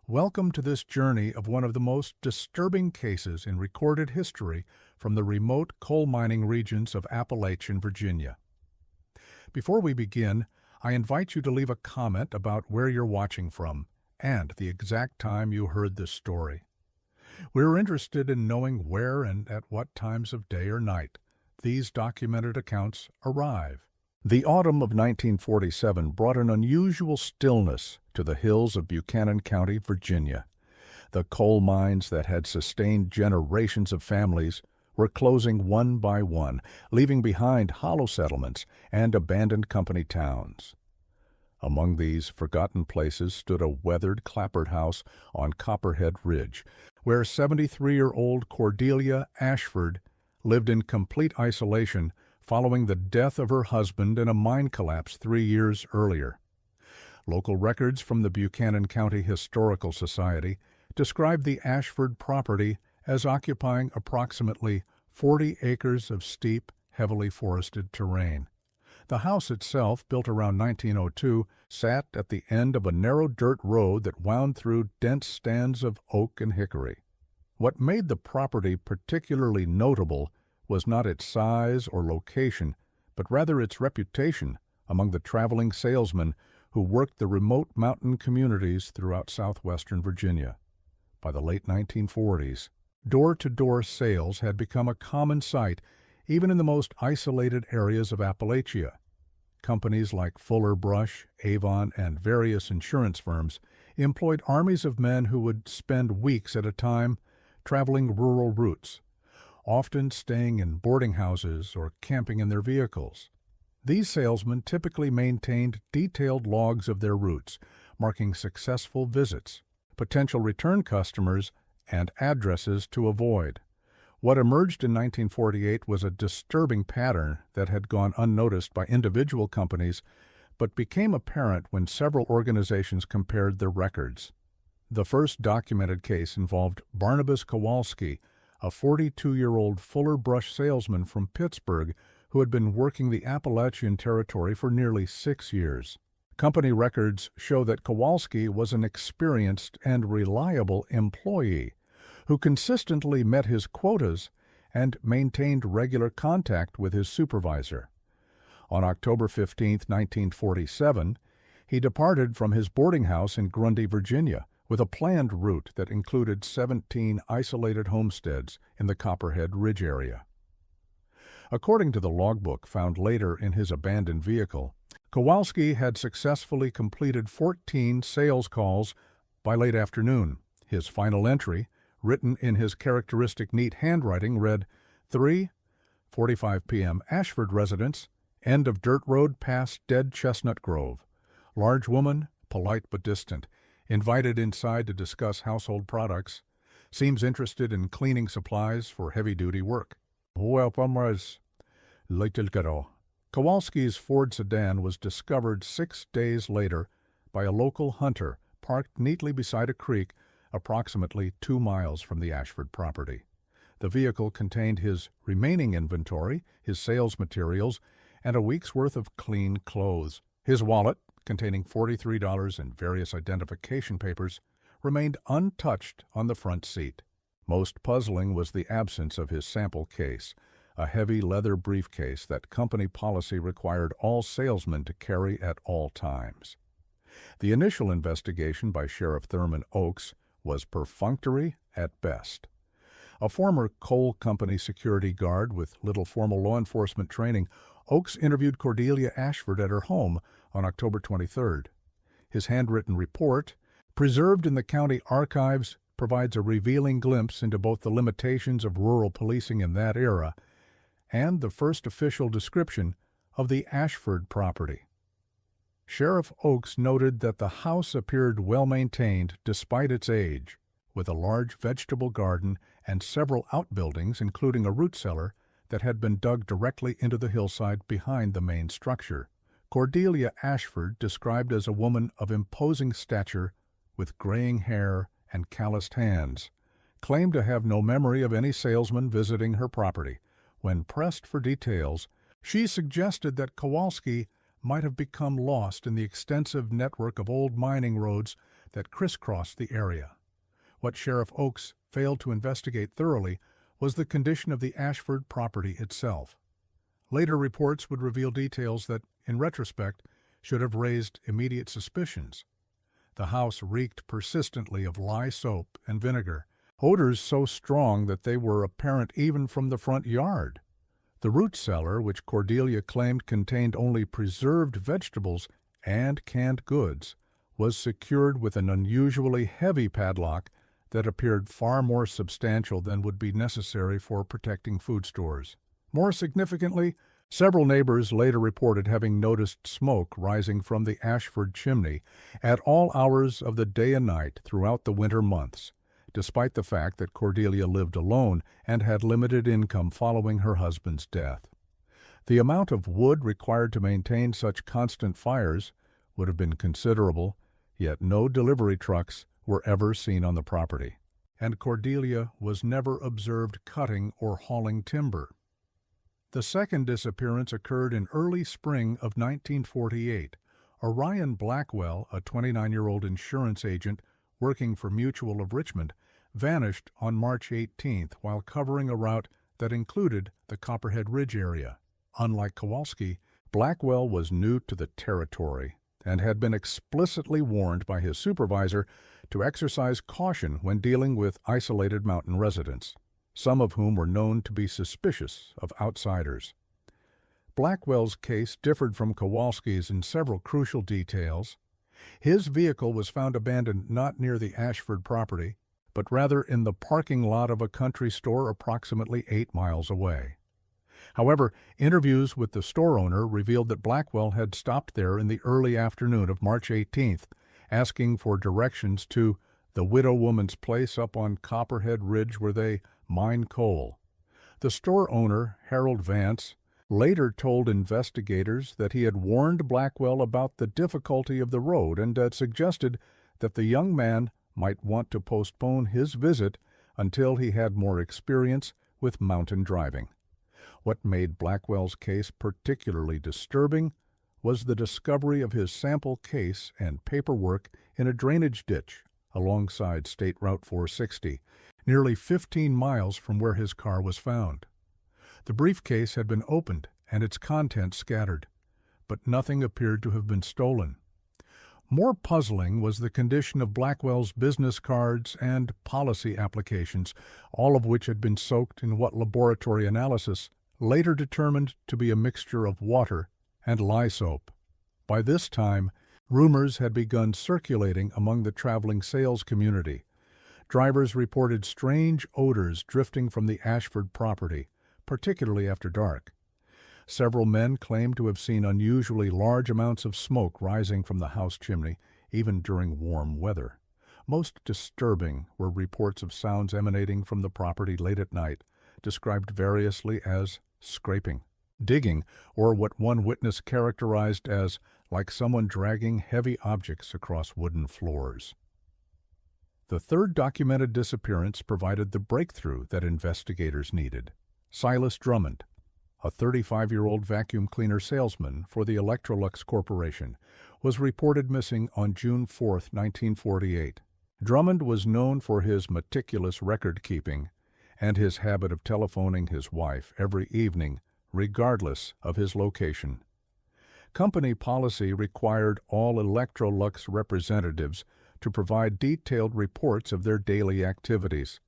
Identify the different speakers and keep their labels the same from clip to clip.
Speaker 1: Welcome to this journey of one of the most disturbing cases in recorded history from the remote coal mining regions of Appalachia, Virginia. Before we begin, I invite you to leave a comment about where you're watching from and the exact time you heard this story. We're interested in knowing where and at what times of day or night these documented accounts arrive. The autumn of 1947 brought an unusual stillness to the hills of Buchanan County, Virginia. The coal mines that had sustained generations of families were closing one by one, leaving behind hollow settlements and abandoned company towns. Among these forgotten places stood a weathered clapboard house on Copperhead Ridge, where 73-year-old Cordelia Ashford lived in complete isolation following the death of her husband in a mine collapse 3 years earlier. Local records from the Buchanan County Historical Society describe the Ashford property as occupying approximately 40 acres of steep, heavily forested terrain. The house itself, built around 1902, sat at the end of a narrow dirt road that wound through dense stands of oak and hickory. What made the property particularly notable was not its size or location, but rather its reputation among the traveling salesmen who worked the remote mountain communities throughout southwestern Virginia. By the late 1940s, door-to-door sales had become a common sight even in the most isolated areas of Appalachia. Companies like Fuller Brush, Avon, and various insurance firms employed armies of men who would spend weeks at a time traveling rural routes, often staying in boarding houses or camping in their vehicles. These salesmen typically maintained detailed logs of their routes, marking successful visits, potential return customers, and addresses to avoid. What emerged in 1948 was a disturbing pattern that had gone unnoticed by individual companies, but became apparent when several organizations compared their records. The first documented case involved Barnabas Kowalski, a 42-year-old Fuller Brush salesman from Pittsburgh who had been working the Appalachian Territory for nearly 6 years. Company records show that Kowalski was an experienced and reliable employee who consistently met his quotas and maintained regular contact with his supervisor. On October 15, 1947, he departed from his boarding house in Grundy, Virginia, with a planned route that included 17 isolated homesteads in the Copperhead Ridge area. According to the logbook found later in his abandoned vehicle, Kowalski had successfully completed 14 sales calls by late afternoon. His final entry, written in his characteristic neat handwriting, read, 3:45 p.m. Ashford residence, end of dirt road past dead chestnut grove. Large woman, polite but distant, invited inside to discuss household products, seems interested in cleaning supplies for heavy-duty work. Kowalski's Ford sedan was discovered 6 days later by a local hunter parked neatly beside a creek approximately 2 miles from the Ashford property. The vehicle contained his remaining inventory, his sales materials, and a week's worth of clean clothes. His wallet, containing $43 and various identification papers, remained untouched on the front seat. Most puzzling was the absence of his sample case, a heavy leather briefcase that company policy required all salesmen to carry at all times. The initial investigation by Sheriff Thurman Oakes was perfunctory at best. A former coal company security guard with little formal law enforcement training, Oakes interviewed Cordelia Ashford at her home on October 23rd. His handwritten report, preserved in the county archives, provides a revealing glimpse into both the limitations of rural policing in that era and the first official description of the Ashford property. Sheriff Oakes noted that the house appeared well-maintained despite its age, with a large vegetable garden and several outbuildings, including a root cellar that had been dug directly into the hillside behind the main structure. Cordelia Ashford, described as a woman of imposing stature with graying hair and calloused hands, claimed to have no memory of any salesman visiting her property. When pressed for details, she suggested that Kowalski might have become lost in the extensive network of old mining roads that crisscrossed the area. What Sheriff Oakes failed to investigate thoroughly was the condition of the Ashford property itself. Later reports would reveal details that, in retrospect, should have raised immediate suspicions. The house reeked persistently of lye soap and vinegar, odors so strong that they were apparent even from the front yard. The root cellar, which Cordelia claimed contained only preserved vegetables and canned goods, was secured with an unusually heavy padlock that appeared far more substantial than would be necessary for protecting food stores. More significantly, several neighbors later reported having noticed smoke rising from the Ashford chimney at all hours of the day and night throughout the winter months, despite the fact that Cordelia lived alone and had limited income following her husband's death. The amount of wood required to maintain such constant fires would have been considerable, yet no delivery trucks were ever seen on the property, and Cordelia was never observed cutting or hauling timber. The second disappearance occurred in early spring of 1948. Orion Blackwell, a 29-year-old insurance agent working for Mutual of Richmond, vanished on March 18th while covering a route that included the Copperhead Ridge area. Unlike Kowalski, Blackwell was new to the territory and had been explicitly warned by his supervisor to exercise caution when dealing with isolated mountain residents, some of whom were known to be suspicious of outsiders. Blackwell's case differed from Kowalski's in several crucial details. His vehicle was found abandoned not near the Ashford property, but rather in the parking lot of a country store approximately 8 miles away. However, interviews with the store owner revealed that Blackwell had stopped there in the early afternoon of March 18th, asking for directions to the widow woman's place up on Copperhead Ridge where they mine coal. The store owner, Harold Vance, later told investigators that he had warned Blackwell about the difficulty of the road and had suggested that the young man might want to postpone his visit until he had more experience with mountain driving. What made Blackwell's case particularly disturbing was the discovery of his sample case and paperwork in a drainage ditch alongside State Route 460, nearly 15 miles from where his car was found. The briefcase had been opened and its contents scattered, but nothing appeared to have been stolen. More puzzling was the condition of Blackwell's business cards and policy applications, all of which had been soaked in what laboratory analysis later determined to be a mixture of water and lye soap. By this time, rumors had begun circulating among the traveling sales community. Drivers reported strange odors drifting from the Ashford property, particularly after dark. Several men claimed to have seen unusually large amounts of smoke rising from the house chimney, even during warm weather. Most disturbing were reports of sounds emanating from the property late at night, described variously as scraping, digging, or what one witness characterized as like someone dragging heavy objects across wooden floors. The third documented disappearance provided the breakthrough that investigators needed. Silas Drummond, a 35-year-old vacuum cleaner salesman for the Electrolux Corporation, was reported missing on June 4, 1948. Drummond was known for his meticulous record-keeping and his habit of telephoning his wife every evening, regardless of his location. Company policy required all Electrolux representatives to provide detailed reports of their daily activities,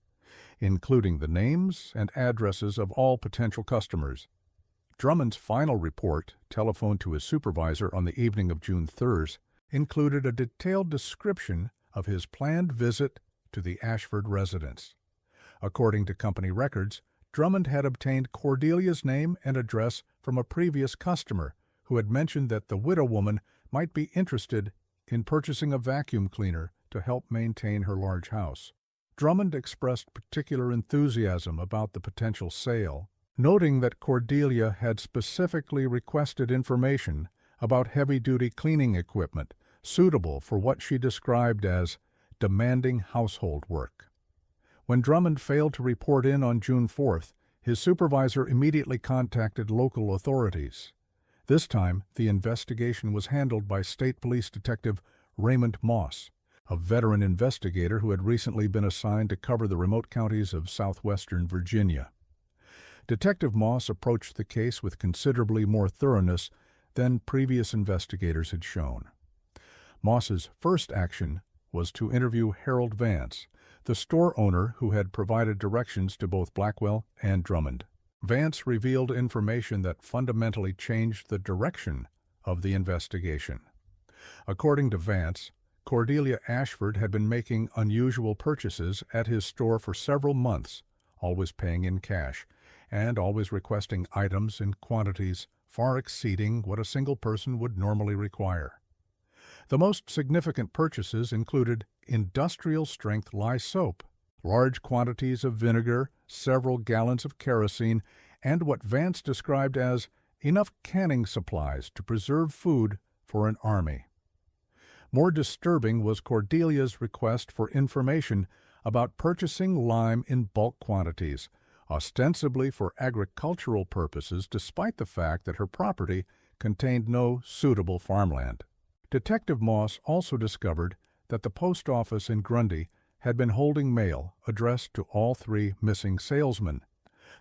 Speaker 1: including the names and addresses of all potential customers. Drummond's final report, telephoned to his supervisor on the evening of June 3rd, included a detailed description of his planned visit to the Ashford residence. According to company records, Drummond had obtained Cordelia's name and address from a previous customer who had mentioned that the widow woman might be interested in purchasing a vacuum cleaner to help maintain her large house. Drummond expressed particular enthusiasm about the potential sale, noting that Cordelia had specifically requested information about heavy-duty cleaning equipment suitable for what she described as demanding household work. When Drummond failed to report in on June 4th, his supervisor immediately contacted local authorities. This time, the investigation was handled by State Police Detective Raymond Moss, a veteran investigator who had recently been assigned to cover the remote counties of southwestern Virginia. Detective Moss approached the case with considerably more thoroughness than previous investigators had shown. Moss's first action was to interview Harold Vance, the store owner who had provided directions to both Blackwell and Drummond. Vance revealed information that fundamentally changed the direction of the investigation. According to Vance, Cordelia Ashford had been making unusual purchases at his store for several months, always paying in cash, and always requesting items in quantities far exceeding what a single person would normally require. The most significant purchases included industrial-strength lye soap, large quantities of vinegar, several gallons of kerosene, and what Vance described as enough canning supplies to preserve food for an army. More disturbing was Cordelia's request for information about purchasing lime in bulk quantities, ostensibly for agricultural purposes, despite the fact that her property contained no suitable farmland. Detective Moss also discovered that the post office in Grundy had been holding mail addressed to all three missing salesmen.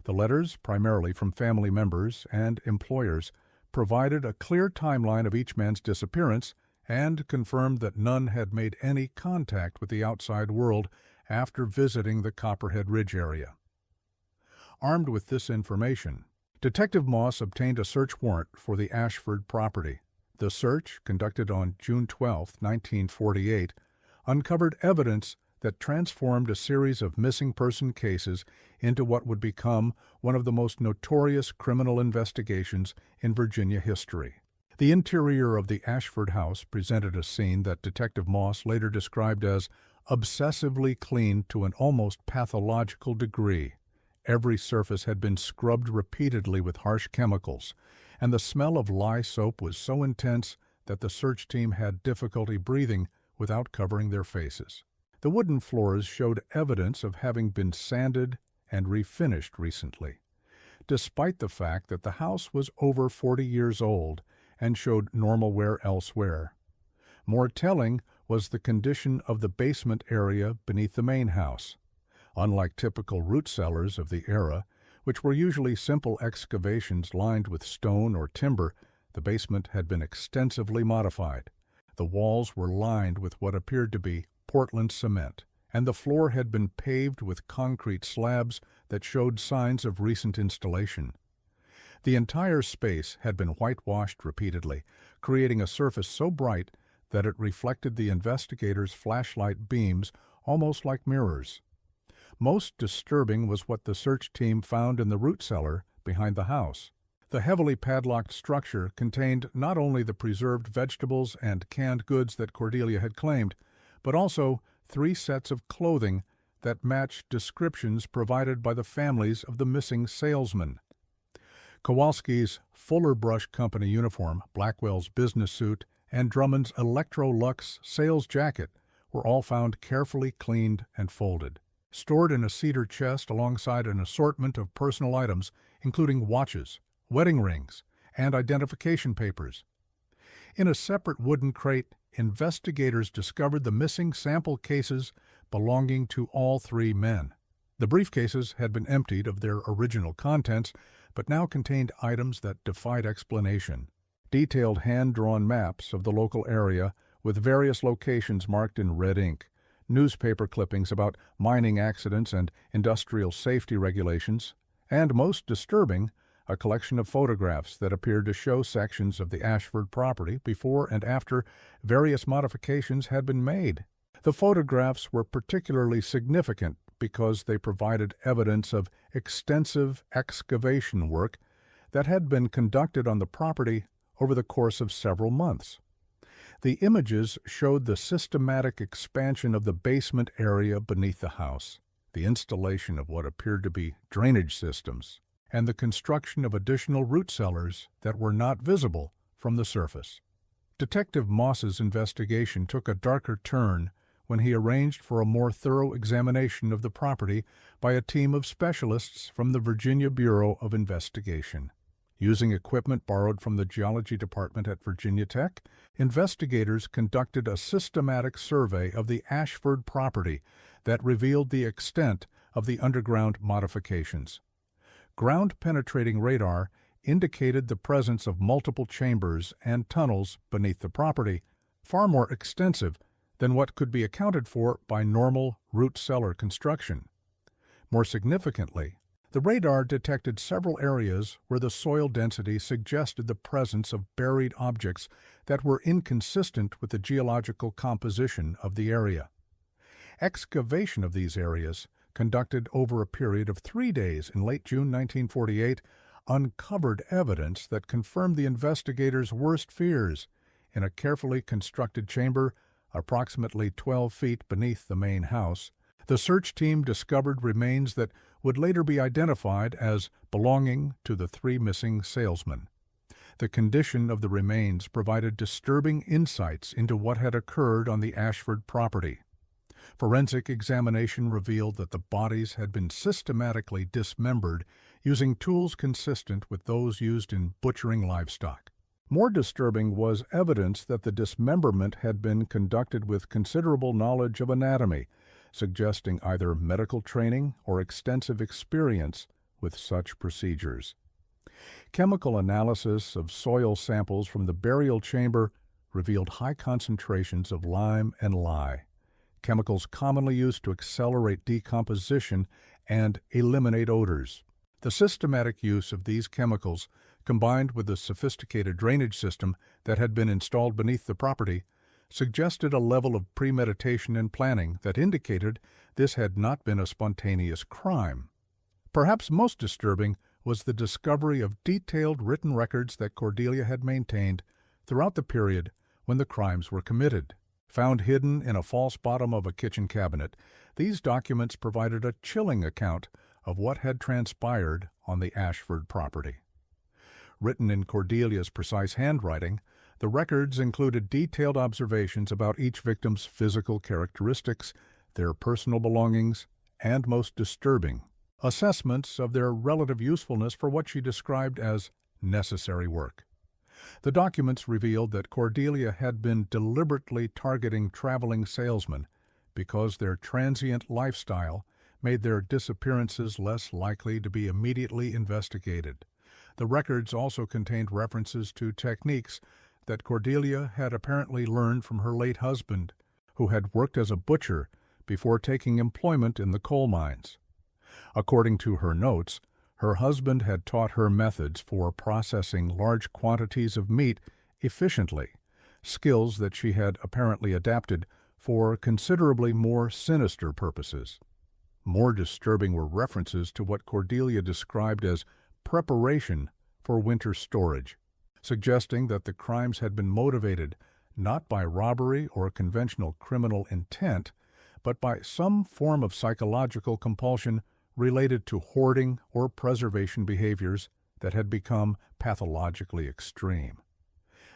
Speaker 1: The letters, primarily from family members and employers, provided a clear timeline of each man's disappearance and confirmed that none had made any contact with the outside world after visiting the Copperhead Ridge area. Armed with this information, Detective Moss obtained a search warrant for the Ashford property. The search, conducted on June 12, 1948, uncovered evidence that transformed a series of missing person cases into what would become one of the most notorious criminal investigations in Virginia history. The interior of the Ashford house presented a scene that Detective Moss later described as obsessively clean to an almost pathological degree. Every surface had been scrubbed repeatedly with harsh chemicals, and the smell of lye soap was so intense that the search team had difficulty breathing without covering their faces. The wooden floors showed evidence of having been sanded and refinished recently, despite the fact that the house was over 40 years old and showed normal wear elsewhere. More telling was the condition of the basement area beneath the main house. Unlike typical root cellars of the era, which were usually simple excavations lined with stone or timber, the basement had been extensively modified. The walls were lined with what appeared to be Portland cement, and the floor had been paved with concrete slabs that showed signs of recent installation. The entire space had been whitewashed repeatedly, creating a surface so bright that it reflected the investigators' flashlight beams almost like mirrors. Most disturbing was what the search team found in the root cellar behind the house. The heavily padlocked structure contained not only the preserved vegetables and canned goods that Cordelia had claimed, but also 3 sets of clothing that matched descriptions provided by the families of the missing salesmen. Kowalski's Fuller Brush Company uniform, Blackwell's business suit, and Drummond's Electrolux sales jacket were all found carefully cleaned and folded, stored in a cedar chest alongside an assortment of personal items, including watches, wedding rings, and identification papers. In a separate wooden crate, investigators discovered the missing sample cases belonging to all 3 men. The briefcases had been emptied of their original contents, but now contained items that defied explanation. Detailed hand-drawn maps of the local area with various locations marked in red ink, newspaper clippings about mining accidents and industrial safety regulations, and most disturbing, a collection of photographs that appeared to show sections of the Ashford property before and after various modifications had been made. The photographs were particularly significant because they provided evidence of extensive excavation work that had been conducted on the property over the course of several months. The images showed the systematic expansion of the basement area beneath the house, the installation of what appeared to be drainage systems, and the construction of additional root cellars that were not visible from the surface. Detective Moss's investigation took a darker turn when he arranged for a more thorough examination of the property by a team of specialists from the Virginia Bureau of Investigation. Using equipment borrowed from the geology department at Virginia Tech, investigators conducted a systematic survey of the Ashford property that revealed the extent of the underground modifications. Ground-penetrating radar indicated the presence of multiple chambers and tunnels beneath the property, far more extensive than what could be accounted for by normal root-cellar construction. More significantly, the radar detected several areas where the soil density suggested the presence of buried objects that were inconsistent with the geological composition of the area. Excavation of these areas, conducted over a period of 3 days in late June 1948, uncovered evidence that confirmed the investigators' worst fears. In a carefully constructed chamber, approximately 12 feet beneath the main house, the search team discovered remains that would later be identified as belonging to the 3 missing salesmen. The condition of the remains provided disturbing insights into what had occurred on the Ashford property. Forensic examination revealed that the bodies had been systematically dismembered using tools consistent with those used in butchering livestock. More disturbing was evidence that the dismemberment had been conducted with considerable knowledge of anatomy, suggesting either medical training or extensive experience with such procedures. Chemical analysis of soil samples from the burial chamber revealed high concentrations of lime and lye, chemicals commonly used to accelerate decomposition and eliminate odors. The systematic use of these chemicals, combined with the sophisticated drainage system that had been installed beneath the property, suggested a level of premeditation and planning that indicated this had not been a spontaneous crime. Perhaps most disturbing was the discovery of detailed written records that Cordelia had maintained throughout the period when the crimes were committed. Found hidden in a false bottom of a kitchen cabinet, these documents provided a chilling account of what had transpired on the Ashford property. Written in Cordelia's precise handwriting, the records included detailed observations about each victim's physical characteristics, their personal belongings, and, most disturbing, assessments of their relative usefulness for what she described as necessary work. The documents revealed that Cordelia had been deliberately targeting traveling salesmen because their transient lifestyle made their disappearances less likely to be immediately investigated. The records also contained references to techniques that Cordelia had apparently learned from her late husband, who had worked as a butcher before taking employment in the coal mines. According to her notes, her husband had taught her methods for processing large quantities of meat efficiently, skills that she had apparently adapted for considerably more sinister purposes. More disturbing were references to what Cordelia described as preparation for winter storage, suggesting that the crimes had been motivated not by robbery or conventional criminal intent, but by some form of psychological compulsion related to hoarding or preservation behaviors that had become pathologically extreme.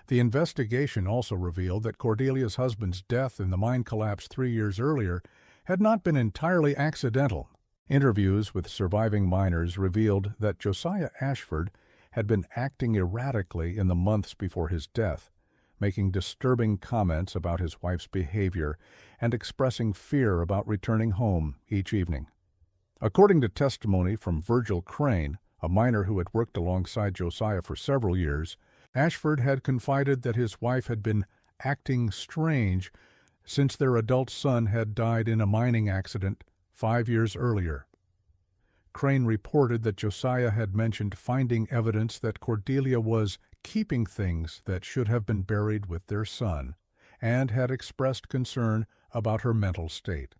Speaker 1: The investigation also revealed that Cordelia's husband's death in the mine collapse 3 years earlier had not been entirely accidental. Interviews with surviving miners revealed that Josiah Ashford had been acting erratically in the months before his death, making disturbing comments about his wife's behavior and expressing fear about returning home each evening. According to testimony from Virgil Crane, a miner who had worked alongside Josiah for several years, Ashford had confided that his wife had been acting strange since their adult son had died in a mining accident 5 years earlier. Crane reported that Josiah had mentioned finding evidence that Cordelia was keeping things that should have been buried with their son, and had expressed concern about her mental state.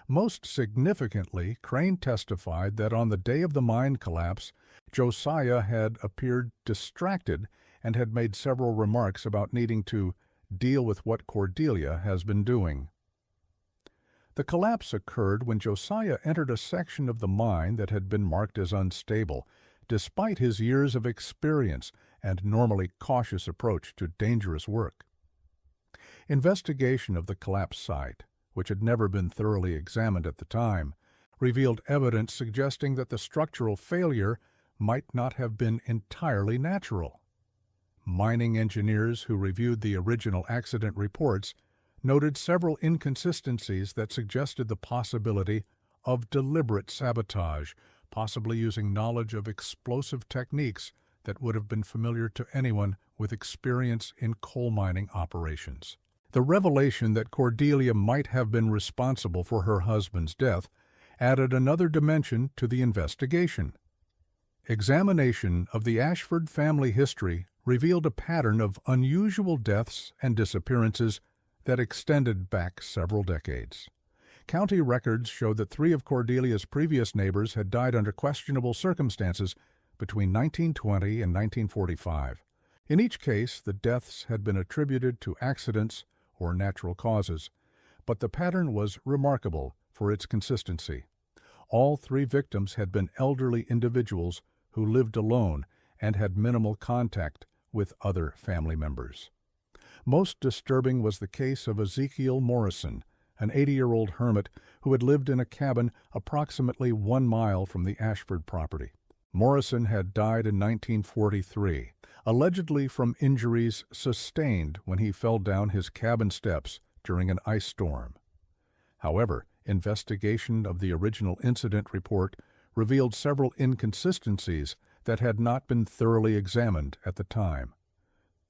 Speaker 1: Most significantly, Crane testified that on the day of the mine collapse, Josiah had appeared distracted and had made several remarks about needing to deal with what Cordelia has been doing. The collapse occurred when Josiah entered a section of the mine that had been marked as unstable, despite his years of experience and normally cautious approach to dangerous work. Investigation of the collapse site, which had never been thoroughly examined at the time, revealed evidence suggesting that the structural failure might not have been entirely natural. Mining engineers who reviewed the original accident reports noted several inconsistencies that suggested the possibility of deliberate sabotage, possibly using knowledge of explosive techniques that would have been familiar to anyone with experience in coal mining operations. The revelation that Cordelia might have been responsible for her husband's death added another dimension to the investigation. Examination of the Ashford family history revealed a pattern of unusual deaths and disappearances that extended back several decades. County records showed that 3 of Cordelia's previous neighbors had died under questionable circumstances between 1920 and 1945. In each case, the deaths had been attributed to accidents or natural causes, but the pattern was remarkable for its consistency. All 3 victims had been elderly individuals who lived alone and had minimal contact with other family members. Most disturbing was the case of Ezekiel Morrison, an 80-year-old hermit who had lived in a cabin approximately 1 mile from the Ashford property. Morrison had died in 1943, allegedly from injuries sustained when he fell down his cabin steps during an ice storm. However, investigation of the original incident report revealed several inconsistencies that had not been thoroughly examined at the time.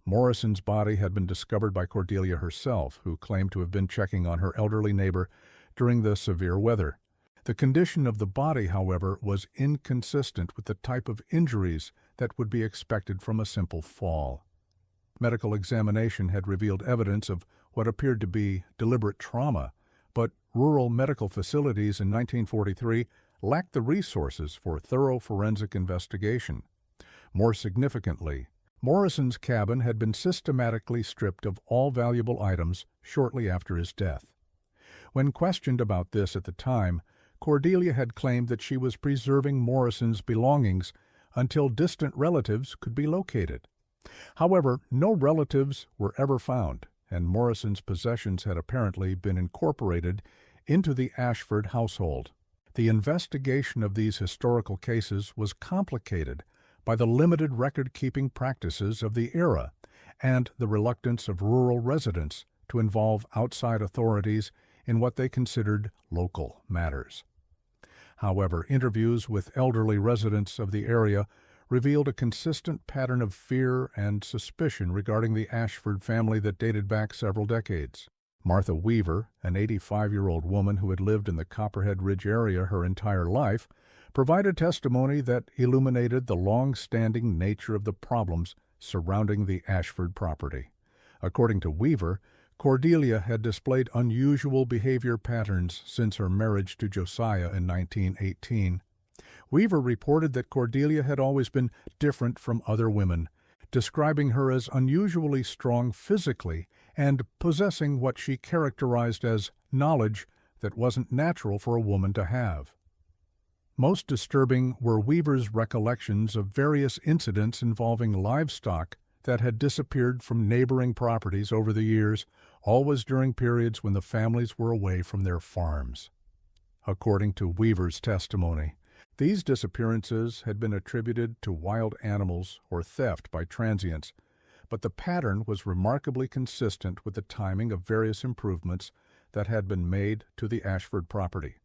Speaker 1: Morrison's body had been discovered by Cordelia herself, who claimed to have been checking on her elderly neighbor during the severe weather. The condition of the body, however, was inconsistent with the type of injuries that would be expected from a simple fall. Medical examination had revealed evidence of what appeared to be deliberate trauma, but rural medical facilities in 1943 lacked the resources for thorough forensic investigation. More significantly, Morrison's cabin had been systematically stripped of all valuable items shortly after his death. When questioned about this at the time, Cordelia had claimed that she was preserving Morrison's belongings until distant relatives could be located. However, no relatives were ever found, and Morrison's possessions had apparently been incorporated into the Ashford household. The investigation of these historical cases was complicated by the limited record-keeping practices of the era and the reluctance of rural residents to involve outside authorities in what they considered local matters. However, interviews with elderly residents of the area revealed a consistent pattern of fear and suspicion regarding the Ashford family that dated back several decades. Martha Weaver, an 85-year-old woman who had lived in the Copperhead Ridge area her entire life, provided testimony that illuminated the long-standing nature of the problems surrounding the Ashford property. According to Weaver, Cordelia had displayed unusual behavior patterns since her marriage to Josiah in 1918. Weaver reported that Cordelia had always been different from other women, describing her as unusually strong physically and possessing what she characterized as knowledge that wasn't natural for a woman to have. Most disturbing were Weaver's recollections of various incidents involving livestock that had disappeared from neighboring properties over the years, always during periods when the families were away from their farms. According to Weaver's testimony, these disappearances had been attributed to wild animals or theft by transients, but the pattern was remarkably consistent with the timing of various improvements that had been made to the Ashford property.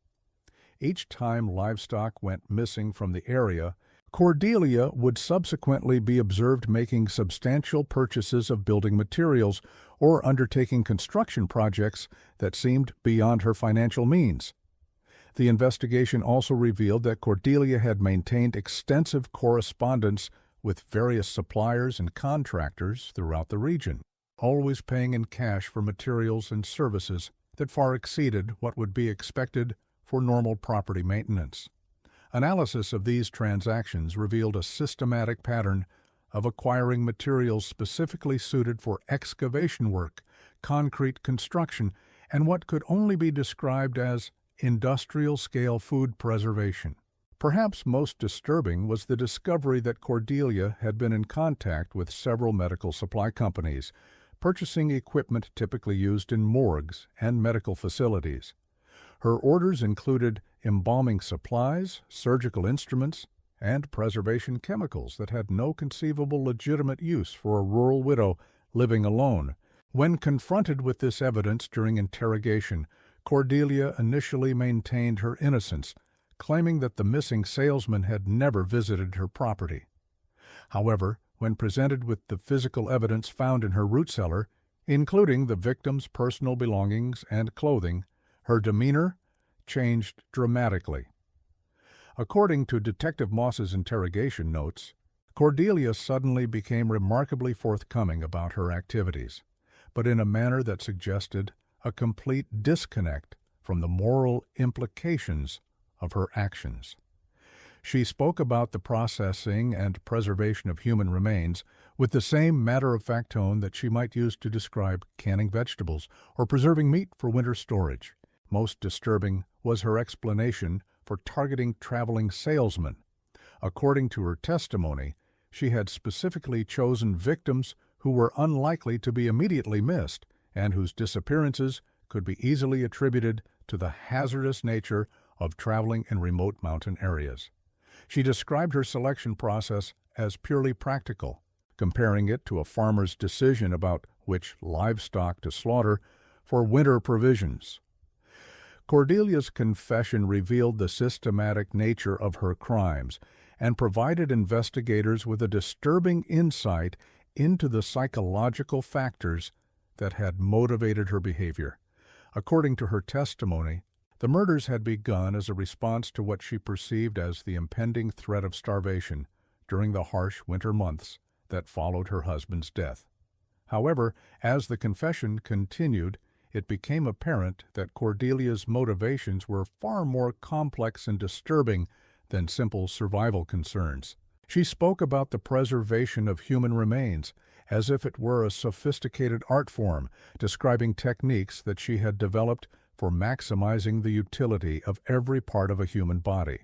Speaker 1: Each time livestock went missing from the area, Cordelia would subsequently be observed making substantial purchases of building materials or undertaking construction projects that seemed beyond her financial means. The investigation also revealed that Cordelia had maintained extensive correspondence with various suppliers and contractors throughout the region, always paying in cash for materials and services that far exceeded what would be expected for normal property maintenance. Analysis of these transactions revealed a systematic pattern of acquiring materials specifically suited for excavation work, concrete construction, and what could only be described as industrial-scale food preservation. Perhaps most disturbing was the discovery that Cordelia had been in contact with several medical supply companies, purchasing equipment typically used in morgues and medical facilities. Her orders included embalming supplies, surgical instruments, and preservation chemicals that had no conceivable legitimate use for a rural widow living alone. When confronted with this evidence during interrogation, Cordelia initially maintained her innocence, claiming that the missing salesman had never visited her property. However, when presented with the physical evidence found in her root cellar, including the victim's personal belongings and clothing, her demeanor changed dramatically. According to Detective Moss's interrogation notes, Cordelia suddenly became remarkably forthcoming about her activities, but in a manner that suggested a complete disconnect from the moral implications of her actions. She spoke about the processing and preservation of human remains with the same matter-of-fact tone that she might use to describe canning vegetables or preserving meat for winter storage. Most disturbing was her explanation for targeting traveling salesmen. According to her testimony, she had specifically chosen victims who were unlikely to be immediately missed and whose disappearances could be easily attributed to the hazardous nature of traveling in remote mountain areas. She described her selection process as purely practical, comparing it to a farmer's decision about which livestock to slaughter for winter provisions. Cordelia's confession revealed the systematic nature of her crimes and provided investigators with a disturbing insight into the psychological factors that had motivated her behavior. According to her testimony, the murders had begun as a response to what she perceived as the impending threat of starvation during the harsh winter months that followed her husband's death. However, as the confession continued, it became apparent that Cordelia's motivations were far more complex and disturbing than simple survival concerns. She spoke about the preservation of human remains as if it were a sophisticated art form, describing techniques that she had developed for maximizing the utility of every part of a human body.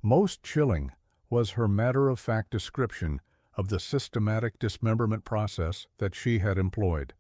Speaker 1: Most chilling was her matter-of-fact description of the systematic dismemberment process that she had employed.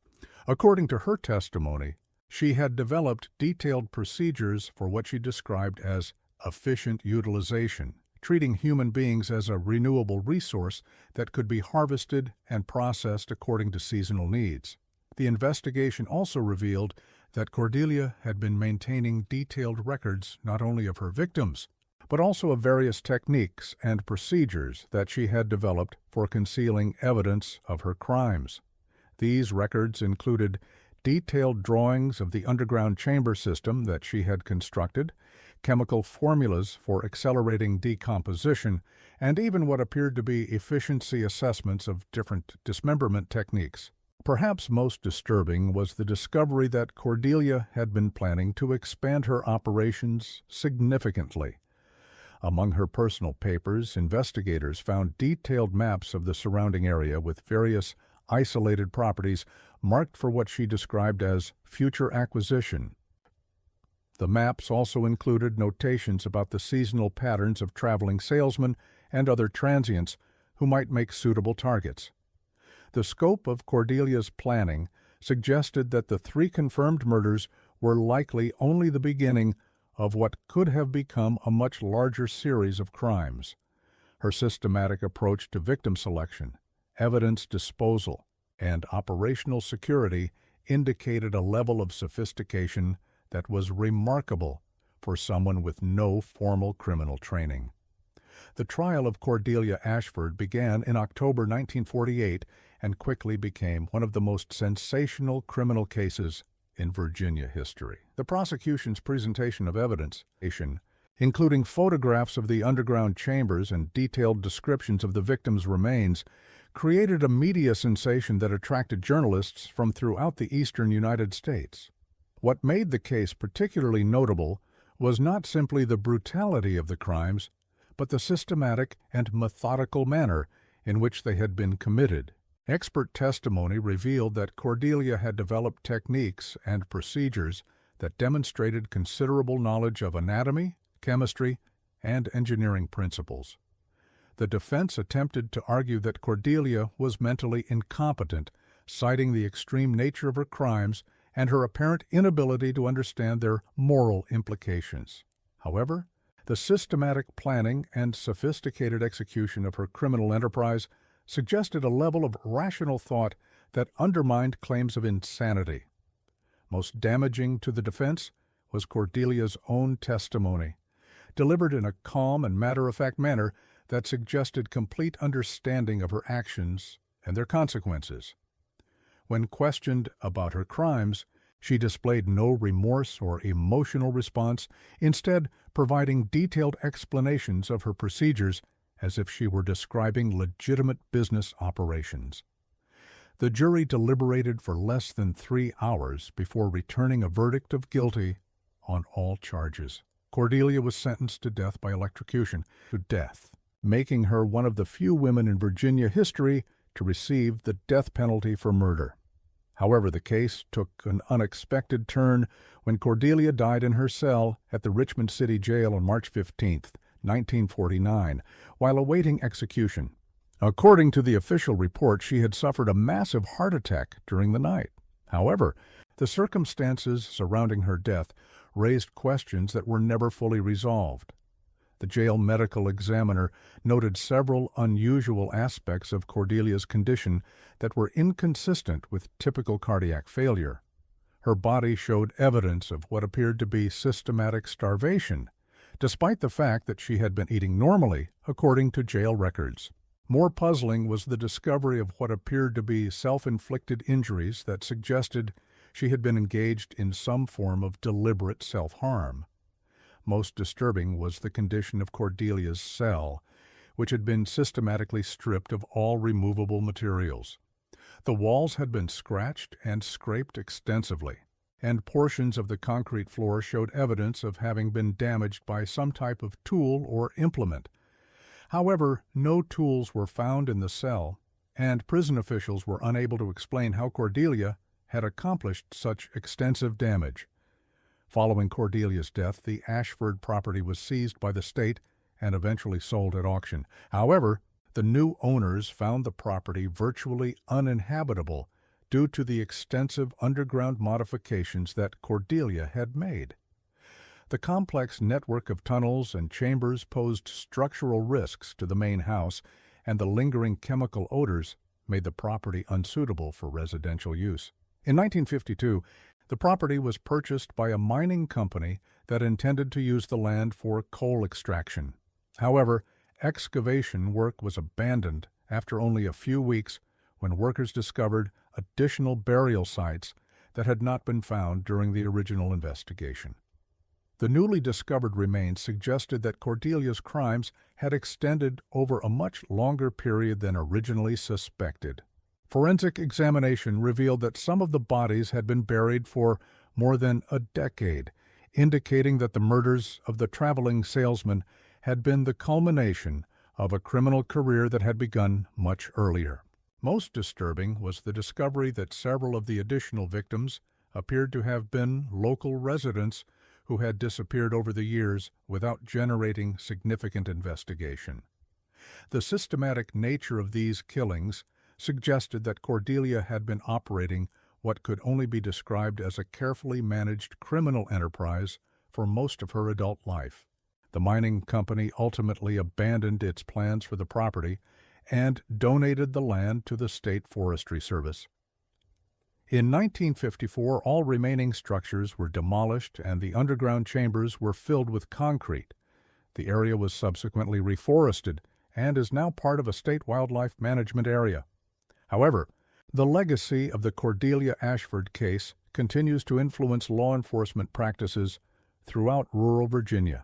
Speaker 1: According to her testimony, she had developed detailed procedures for what she described as efficient utilization, treating human beings as a renewable resource that could be harvested and processed according to seasonal needs. The investigation also revealed that Cordelia had been maintaining detailed records not only of her victims, but also of various techniques and procedures that she had developed for concealing evidence of her crimes. These records included detailed drawings of the underground chamber system that she had constructed, chemical formulas for accelerating decomposition, and even what appeared to be efficiency assessments of different dismemberment techniques. Perhaps most disturbing was the discovery that Cordelia had been planning to expand her operations significantly. Among her personal papers, investigators found detailed maps of the surrounding area with various isolated properties marked for what she described as future acquisition. The maps also included notations about the seasonal patterns of traveling salesmen and other transients who might make suitable targets. The scope of Cordelia's planning suggested that the 3 confirmed murders were likely only the beginning of what could have become a much larger series of crimes. Her systematic approach to victim selection, evidence disposal, and operational security indicated a level of sophistication that was remarkable for someone with no formal criminal training. The trial of Cordelia Ashford began in October 1948 and quickly became one of the most sensational criminal cases in Virginia history. The prosecution's presentation of evidence, including photographs of the underground chambers and detailed descriptions of the victims' remains, created a media sensation that attracted journalists from throughout the eastern United States. What made the case particularly notable was not simply the brutality of the crimes, but the systematic and methodical manner in which they had been committed. Expert testimony revealed that Cordelia had developed techniques and procedures that demonstrated considerable knowledge of anatomy, chemistry, and engineering principles. The defense attempted to argue that Cordelia was mentally incompetent, citing the extreme nature of her crimes and her apparent inability to understand their moral implications. However, The systematic planning and sophisticated execution of her criminal enterprise suggested a level of rational thought that undermined claims of insanity. Most damaging to the defense was Cordelia's own testimony, delivered in a calm and matter-of-fact manner that suggested complete understanding of her actions and their consequences. When questioned about her crimes, she displayed no remorse or emotional response, instead providing detailed explanations of her procedures as if she were describing legitimate business operations. The jury deliberated for less than 3 hours before returning a verdict of guilty on all charges. Cordelia was sentenced to death by electrocution, making her one of the few women in Virginia history to receive the death penalty for murder. However, the case took an unexpected turn when Cordelia died in her cell at the Richmond City Jail on March 15, 1949, while awaiting execution. According to the official report, she had suffered a massive heart attack during the night. However, the circumstances surrounding her death raised questions that were never fully resolved. The jail medical examiner noted several unusual aspects of Cordelia's condition that were inconsistent with typical cardiac failure. Her body showed evidence of what appeared to be systematic starvation, despite the fact that she had been eating normally, according to jail records. More puzzling was the discovery of what appeared to be self-inflicted injuries that suggested she had been engaged in some form of deliberate self-harm. Most disturbing was the condition of Cordelia's cell, which had been systematically stripped of all removable materials. The walls had been scratched and scraped extensively, and portions of the concrete floor showed evidence of having been damaged by some type of tool or implement. However, no tools were found in the cell, and prison officials were unable to explain how Cordelia had accomplished such extensive damage. Following Cordelia's death, the Ashford property was seized by the state and eventually sold at auction. However, the new owners found the property virtually uninhabitable due to the extensive underground modifications that Cordelia had made. The complex network of tunnels and chambers posed structural risks to the main house, and the lingering chemical odors made the property unsuitable for residential use. In 1952, the property was purchased by a mining company that intended to use the land for coal extraction. However, excavation work was abandoned after only a few weeks when workers discovered additional burial sites that had not been found during the original investigation. The newly discovered remains suggested that Cordelia's crimes had extended over a much longer period than originally suspected. Forensic examination revealed that some of the bodies had been buried for more than a decade, indicating that the murders of the traveling salesman had been the culmination of a criminal career that had begun much earlier. Most disturbing was the discovery that several of the additional victims appeared to have been local residents who had disappeared over the years without generating significant investigation. The systematic nature of these killings suggested that Cordelia had been operating what could only be described as a carefully managed criminal enterprise for most of her adult life. The mining company ultimately abandoned its plans for the property and donated the land to the State Forestry Service. In 1954, all remaining structures were demolished and the underground chambers were filled with concrete. The area was subsequently reforested and is now part of a state wildlife management area. However, the legacy of the Cordelia Ashford case continues to influence law enforcement practices throughout rural Virginia.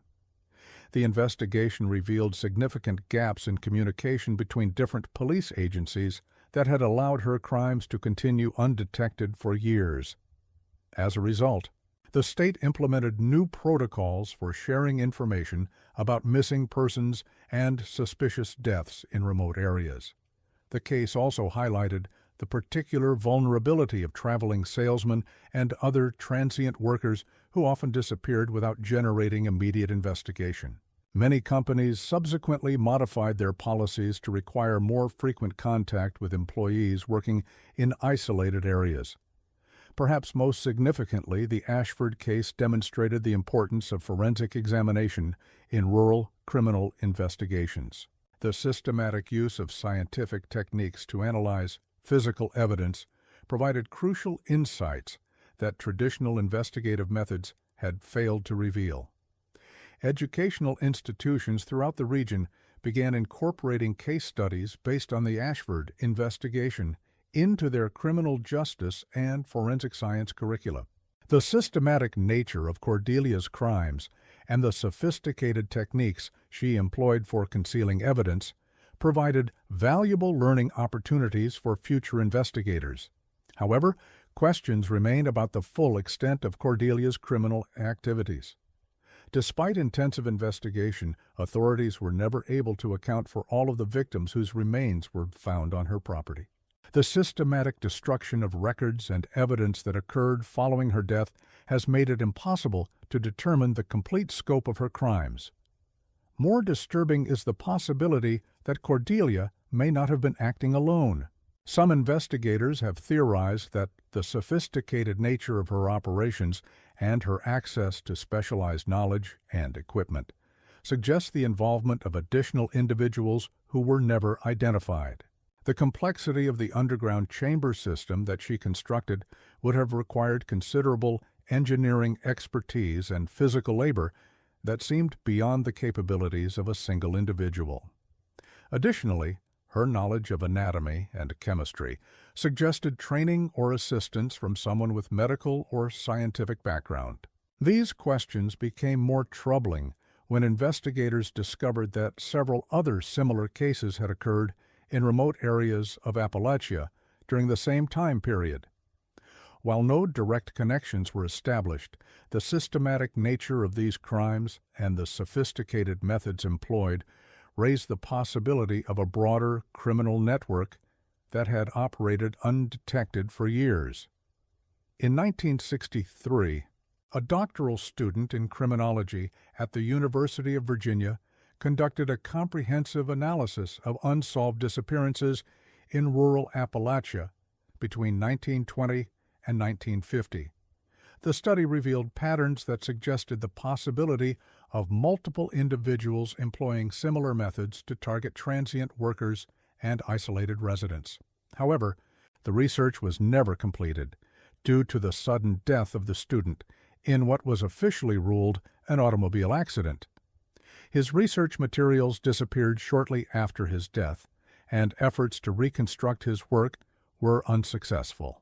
Speaker 1: The investigation revealed significant gaps in communication between different police agencies that had allowed her crimes to continue undetected for years. As a result, the state implemented new protocols for sharing information about missing persons and suspicious deaths in remote areas. The case also highlighted the particular vulnerability of traveling salesmen and other transient workers who often disappeared without generating immediate investigation. Many companies subsequently modified their policies to require more frequent contact with employees working in isolated areas. Perhaps most significantly, the Ashford case demonstrated the importance of forensic examination in rural criminal investigations. The systematic use of scientific techniques to analyze physical evidence provided crucial insights that traditional investigative methods had failed to reveal. Educational institutions throughout the region began incorporating case studies based on the Ashford investigation into their criminal justice and forensic science curricula. The systematic nature of Cordelia's crimes and the sophisticated techniques she employed for concealing evidence provided valuable learning opportunities for future investigators. However, questions remain about the full extent of Cordelia's criminal activities. Despite intensive investigation, authorities were never able to account for all of the victims whose remains were found on her property. The systematic destruction of records and evidence that occurred following her death has made it impossible to determine the complete scope of her crimes. More disturbing is the possibility that Cordelia may not have been acting alone. Some investigators have theorized that the sophisticated nature of her operations and her access to specialized knowledge and equipment suggests the involvement of additional individuals who were never identified. The complexity of the underground chamber system that she constructed would have required considerable engineering expertise and physical labor that seemed beyond the capabilities of a single individual. Additionally, her knowledge of anatomy and chemistry suggested training or assistance from someone with medical or scientific background. These questions became more troubling when investigators discovered that several other similar cases had occurred in remote areas of Appalachia during the same time period. While no direct connections were established, the systematic nature of these crimes and the sophisticated methods employed raised the possibility of a broader criminal network that had operated undetected for years. In 1963, a doctoral student in criminology at the University of Virginia conducted a comprehensive analysis of unsolved disappearances in rural Appalachia between 1920 and 1950. The study revealed patterns that suggested the possibility of multiple individuals employing similar methods to target transient workers and isolated residents. However, the research was never completed due to the sudden death of the student in what was officially ruled an automobile accident. His research materials disappeared shortly after his death, and efforts to reconstruct his work were unsuccessful.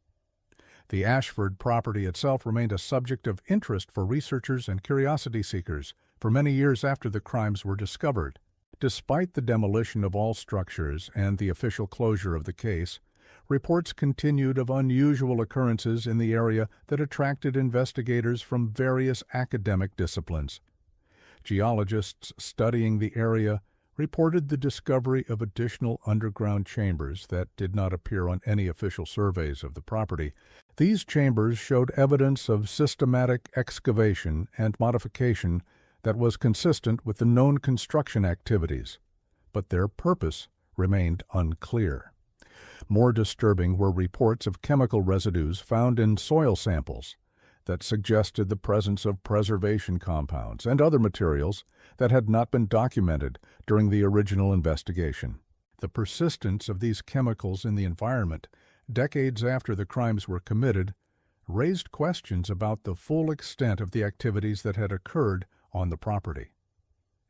Speaker 1: The Ashford property itself remained a subject of interest for researchers and curiosity seekers for many years after the crimes were discovered. Despite the demolition of all structures and the official closure of the case, reports continued of unusual occurrences in the area that attracted investigators from various academic disciplines. Geologists studying the area reported the discovery of additional underground chambers that did not appear on any official surveys of the property. These chambers showed evidence of systematic excavation and modification that was consistent with the known construction activities, but their purpose remained unclear. More disturbing were reports of chemical residues found in soil samples that suggested the presence of preservation compounds and other materials that had not been documented during the original investigation. The persistence of these chemicals in the environment, decades after the crimes were committed, raised questions about the full extent of the activities that had occurred on the property.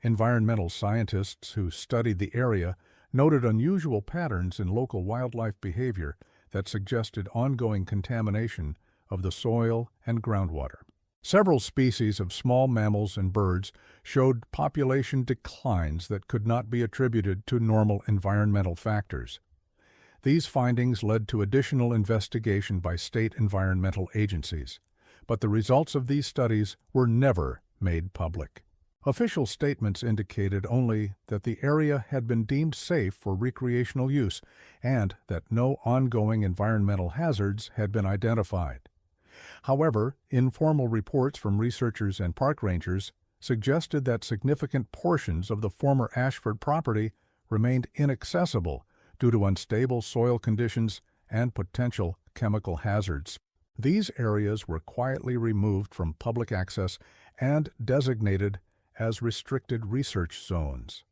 Speaker 1: Environmental scientists who studied the area noted unusual patterns in local wildlife behavior that suggested ongoing contamination of the soil and groundwater. Several species of small mammals and birds showed population declines that could not be attributed to normal environmental factors. These findings led to additional investigation by state environmental agencies, but the results of these studies were never made public. Official statements indicated only that the area had been deemed safe for recreational use and that no ongoing environmental hazards had been identified. However, informal reports from researchers and park rangers suggested that significant portions of the former Ashford property remained inaccessible due to unstable soil conditions and potential chemical hazards. These areas were quietly removed from public access and designated as restricted research zones.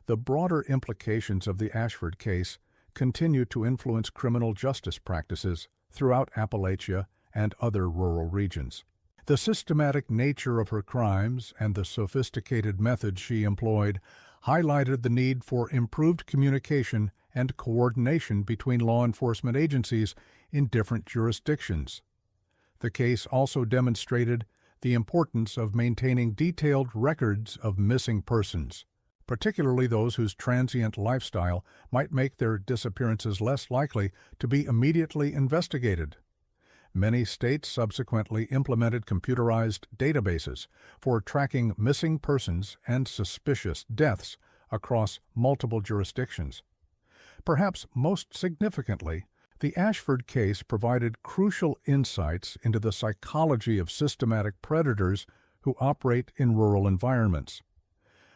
Speaker 1: The broader implications of the Ashford case continue to influence criminal justice practices throughout Appalachia and other rural regions. The systematic nature of her crimes and the sophisticated methods she employed highlighted the need for improved communication and coordination between law enforcement agencies in different jurisdictions. The case also demonstrated the importance of maintaining detailed records of missing persons, particularly those whose transient lifestyle might make their disappearances less likely to be immediately investigated. Many states subsequently implemented computerized databases for tracking missing persons and suspicious deaths across multiple jurisdictions. Perhaps most significantly, the Ashford case provided crucial insights into the psychology of systematic predators who operate in rural environments.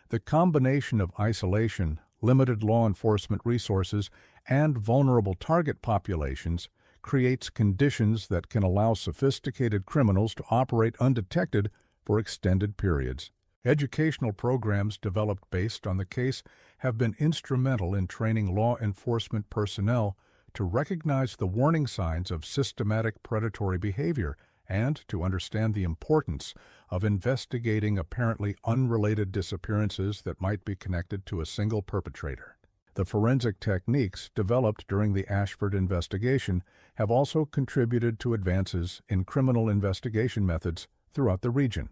Speaker 1: The combination of isolation, limited law enforcement resources, and vulnerable target populations creates conditions that can allow sophisticated criminals to operate undetected for extended periods. Educational programs developed based on the case have been instrumental in training law enforcement personnel to recognize the warning signs of systematic predatory behavior and to understand the importance of investigating apparently unrelated disappearances that might be connected to a single perpetrator. The forensic techniques developed during the Ashford investigation have also contributed to advances in criminal investigation methods throughout the region.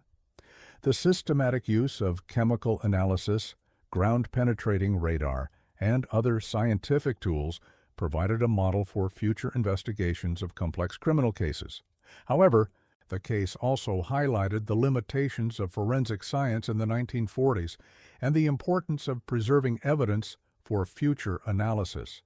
Speaker 1: The systematic use of chemical analysis, ground-penetrating radar, and other scientific tools provided a model for future investigations of complex criminal cases. However, the case also highlighted the limitations of forensic science in the 1940s and the importance of preserving evidence for future analysis.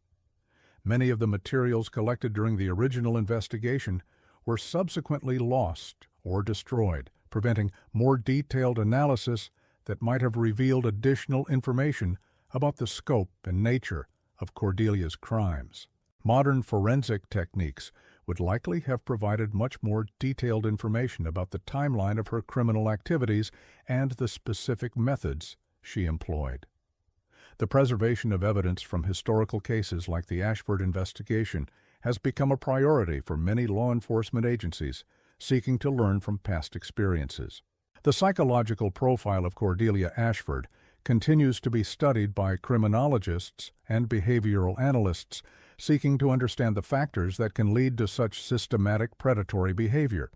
Speaker 1: Many of the materials collected during the original investigation were subsequently lost or destroyed, preventing more detailed analysis that might have revealed additional information about the scope and nature of Cordelia's crimes. Modern forensic techniques would likely have provided much more detailed information about the timeline of her criminal activities and the specific methods she employed. The preservation of evidence from historical cases like the Ashford investigation has become a priority for many law enforcement agencies seeking to learn from past experiences. The psychological profile of Cordelia Ashford continues to be studied by criminologists and behavioral analysts seeking to understand the factors that can lead to such systematic predatory behavior.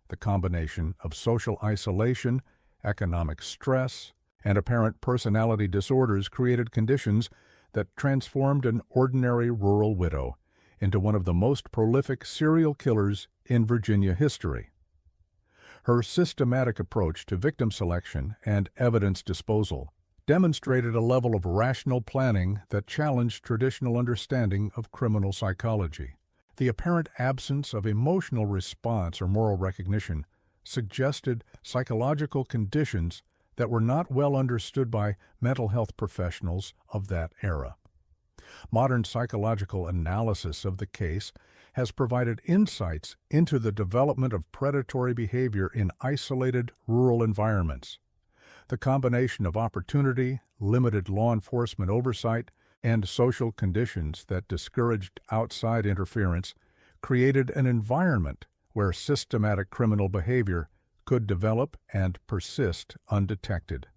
Speaker 1: The combination of social isolation, economic stress, and apparent personality disorders created conditions that transformed an ordinary rural widow into one of the most prolific serial killers in Virginia history. Her systematic approach to victim selection and evidence disposal demonstrated a level of rational planning that challenged traditional understanding of criminal psychology. The apparent absence of emotional response or moral recognition suggested psychological conditions that were not well understood by mental health professionals of that era. Modern psychological analysis of the case has provided insights into the development of predatory behavior in isolated rural environments. The combination of opportunity, limited law enforcement oversight, and social conditions that discouraged outside interference created an environment where systematic criminal behavior could develop and persist undetected.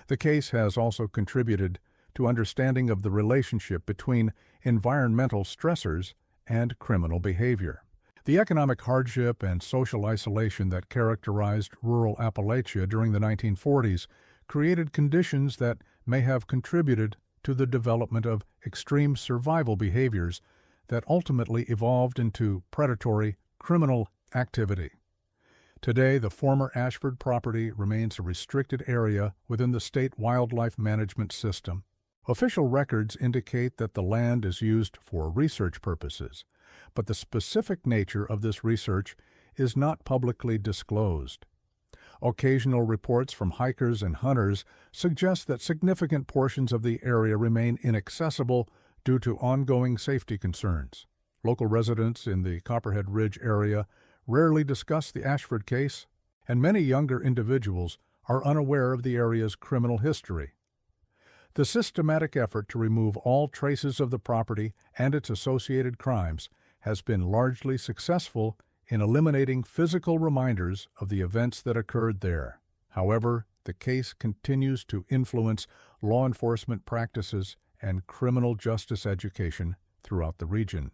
Speaker 1: The case has also contributed to understanding of the relationship between environmental stressors and criminal behavior. The economic hardship and social isolation that characterized rural Appalachia during the 1940s created conditions that may have contributed to the development of extreme survival behaviors that ultimately evolved into predatory criminal activity. Today, the former Ashford property remains a restricted area within the state wildlife management system. Official records indicate that the land is used for research purposes, but the specific nature of this research is not publicly disclosed. Occasional reports from hikers and hunters suggest that significant portions of the area remain inaccessible due to ongoing safety concerns. Local residents in the Copperhead Ridge area rarely discuss the Ashford case, and many younger individuals are unaware of the area's criminal history. The systematic effort to remove all traces of the property and its associated crimes has been largely successful in eliminating physical reminders of the events that occurred there. However, the case continues to influence law enforcement practices and criminal justice education throughout the region.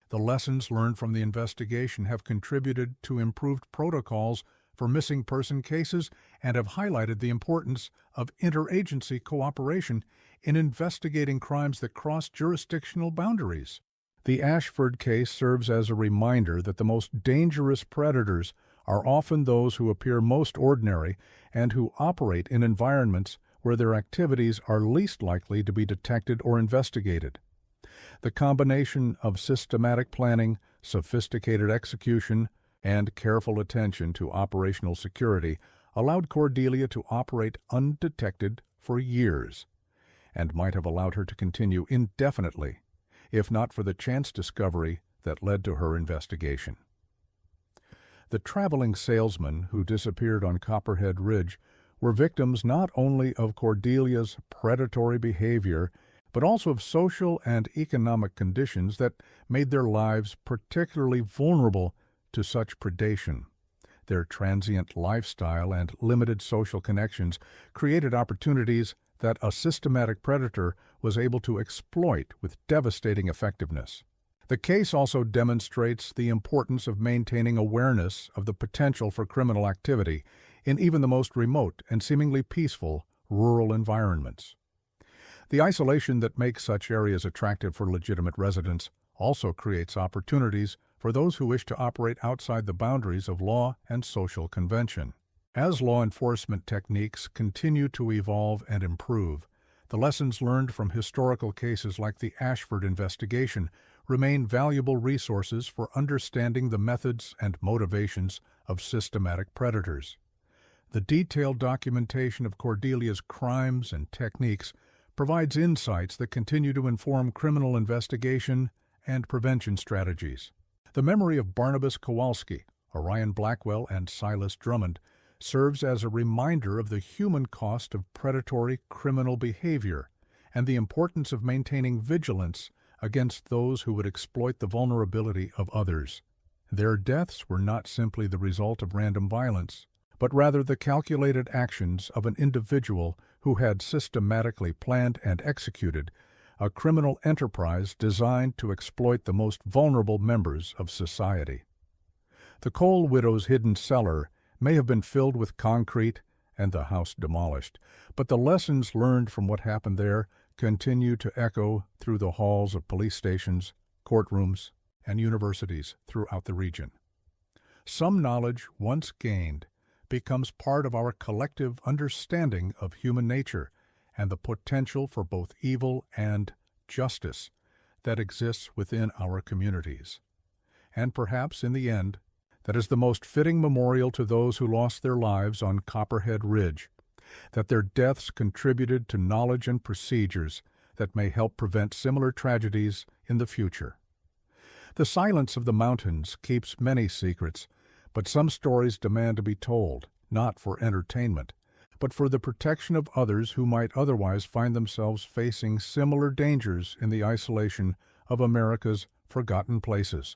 Speaker 1: The lessons learned from the investigation have contributed to improved protocols for missing person cases and have highlighted the importance of interagency cooperation in investigating crimes that cross jurisdictional boundaries. The Ashford case serves as a reminder that the most dangerous predators are often those who appear most ordinary and who operate in environments where their activities are least likely to be detected or investigated. The combination of systematic planning, sophisticated execution, and careful attention to operational security allowed Cordelia to operate undetected for years, and might have allowed her to continue indefinitely, if not for the chance discovery that led to her investigation. The traveling salesmen who disappeared on Copperhead Ridge were victims not only of Cordelia's predatory behavior, but also of social and economic conditions that made their lives particularly vulnerable to such predation. Their transient lifestyle and limited social connections created opportunities that a systematic predator was able to exploit with devastating effectiveness. The case also demonstrates the importance of maintaining awareness of the potential for criminal activity in even the most remote and seemingly peaceful rural environments. The isolation that makes such areas attractive for legitimate residents also creates opportunities for those who wish to operate outside the boundaries of law and social convention. As law enforcement techniques continue to evolve and improve, the lessons learned from historical cases like the Ashford investigation remain valuable resources for understanding the methods and motivations of systematic predators. The detailed documentation of Cordelia's crimes and techniques provides insights that continue to inform criminal investigation and prevention strategies. The memory of Barnabas Kowalski, Orion Blackwell, and Silas Drummond serves as a reminder of the human cost of predatory criminal behavior and the importance of maintaining vigilance against those who would exploit the vulnerability of others. Their deaths were not simply the result of random violence, but rather the calculated actions of an individual who had systematically planned and executed a criminal enterprise designed to exploit the most vulnerable members of society. The Cole widow's hidden cellar may have been filled with concrete and the house demolished, but the lessons learned from what happened there continue to echo through the halls of police stations, courtrooms, and universities throughout the region. Some knowledge once gained becomes part of our collective understanding of human nature and the potential for both evil and justice that exists within our communities. And perhaps, in the end, that is the most fitting memorial to those who lost their lives on Copperhead Ridge, that their deaths contributed to knowledge and procedures that may help prevent similar tragedies in the future. The silence of the mountains keeps many secrets, but some stories demand to be told, not for entertainment, but for the protection of others who might otherwise find themselves facing similar dangers in the isolation of America's forgotten places.